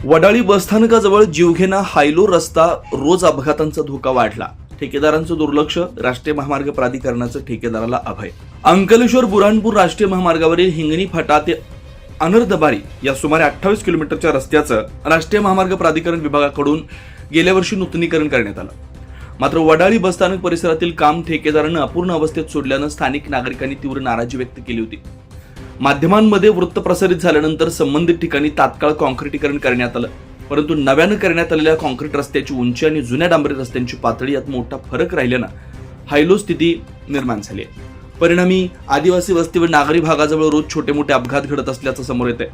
वडाळी बसस्थानकाजवळ जीवघेणा हायलो रस्ता, रोज अपघातांचा धोका वाढला. ठेकेदारांचं दुर्लक्ष, राष्ट्रीय महामार्ग प्राधिकरणाचं ठेकेदाराला अभय. अंकलेश्वर बुरानपूर राष्ट्रीय महामार्गावरील हिंगणी फाटा ते अनर्दबारी या सुमारे 28 किलोमीटरच्या रस्त्याचं राष्ट्रीय महामार्ग प्राधिकरण विभागाकडून गेल्या वर्षी नूतनीकरण करण्यात आलं. मात्र वडाळी बसस्थानक परिसरातील काम ठेकेदारानं अपूर्ण अवस्थेत सोडल्यानं स्थानिक नागरिकांनी तीव्र नाराजी व्यक्त केली होती. माध्यमांमध्ये वृत्त प्रसारित झाल्यानंतर संबंधित ठिकाणी तात्काळ काँक्रिटीकरण करण्यात आलं. परंतु नव्यानं करण्यात आलेल्या काँक्रीट रस्त्याची उंची आणि जुन्या डांबरी रस्त्यांची पातळी यात मोठा फरक राहिल्यानं हायलो स्थिती निर्माण झाली आहे. परिणामी आदिवासी वस्ती व नागरी भागाजवळ रोज छोटे मोठे अपघात घडत असल्याचं समोर येत आहे.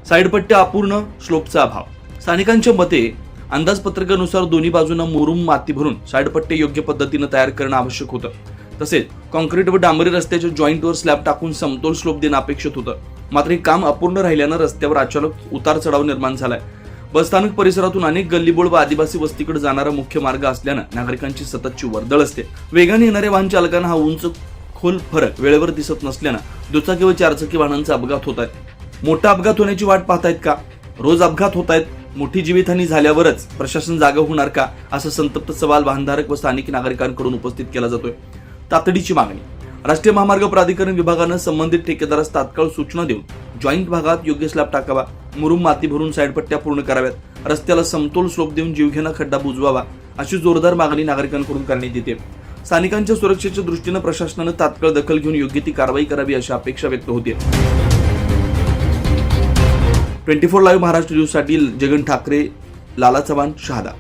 साईडपट्ट्या अपूर्ण, स्लोपचा अभाव. स्थानिकांच्या मते अंदाजपत्रकानुसार दोन्ही बाजूंना मुरुम माती भरून साईडपट्टे योग्य पद्धतीनं तयार करणं आवश्यक होतं. तसेच काँक्रीट व डांबरी रस्त्याच्या जॉईंटवर स्लॅब टाकून समतोल स्लोप देणं अपेक्षित होतं. मात्र हे काम अपूर्ण राहिल्यानं रस्त्यावर अचानक उतार चढाव निर्माण झालाय. बसस्थानक परिसरातून अनेक गल्लीबोळ व आदिवासी वस्तीकडे जाणारा मुख्य मार्ग असल्यानं नागरिकांची सततची वर्दळ असते. वेगाने येणाऱ्या वाहन चालकांना हा उंच खोल फरक वेळेवर दिसत नसल्यानं दुचाकी व चारचाकी वाहनांचा अपघात होत आहेत. मोठा अपघात होण्याची वाट पाहतायत का? रोज अपघात होत आहेत. मोठी जीवितहानी झाल्यावरच प्रशासन जागा होणार का, असा संतप्त सवाल वाहनधारक व स्थानिक नागरिकांकडून उपस्थित केला जातोय. तातडीची मागणी. राष्ट्रीय महामार्ग प्राधिकरण विभागानं संबंधित ठेकेदारास तात्काळ सूचना देऊन जॉईंट भागात योग्य स्लॅब टाकावा, मुरुम माती भरून साईडपट्ट्या पूर्ण कराव्यात, रस्त्याला समतोल स्लोप देऊन जीवघेणा खड्डा बुजवावा, अशी जोरदार मागणी नागरिकांकडून करण्यात येते. स्थानिकांच्या सुरक्षेच्या दृष्टीनं प्रशासनानं तात्काळ दखल घेऊन योग्य ती कारवाई करावी, अशी अपेक्षा व्यक्त होते. 24 लाईव्ह महाराष्ट्र न्यूजसाठी जगन ठाकरे, लाला चव्हाण, शहादा.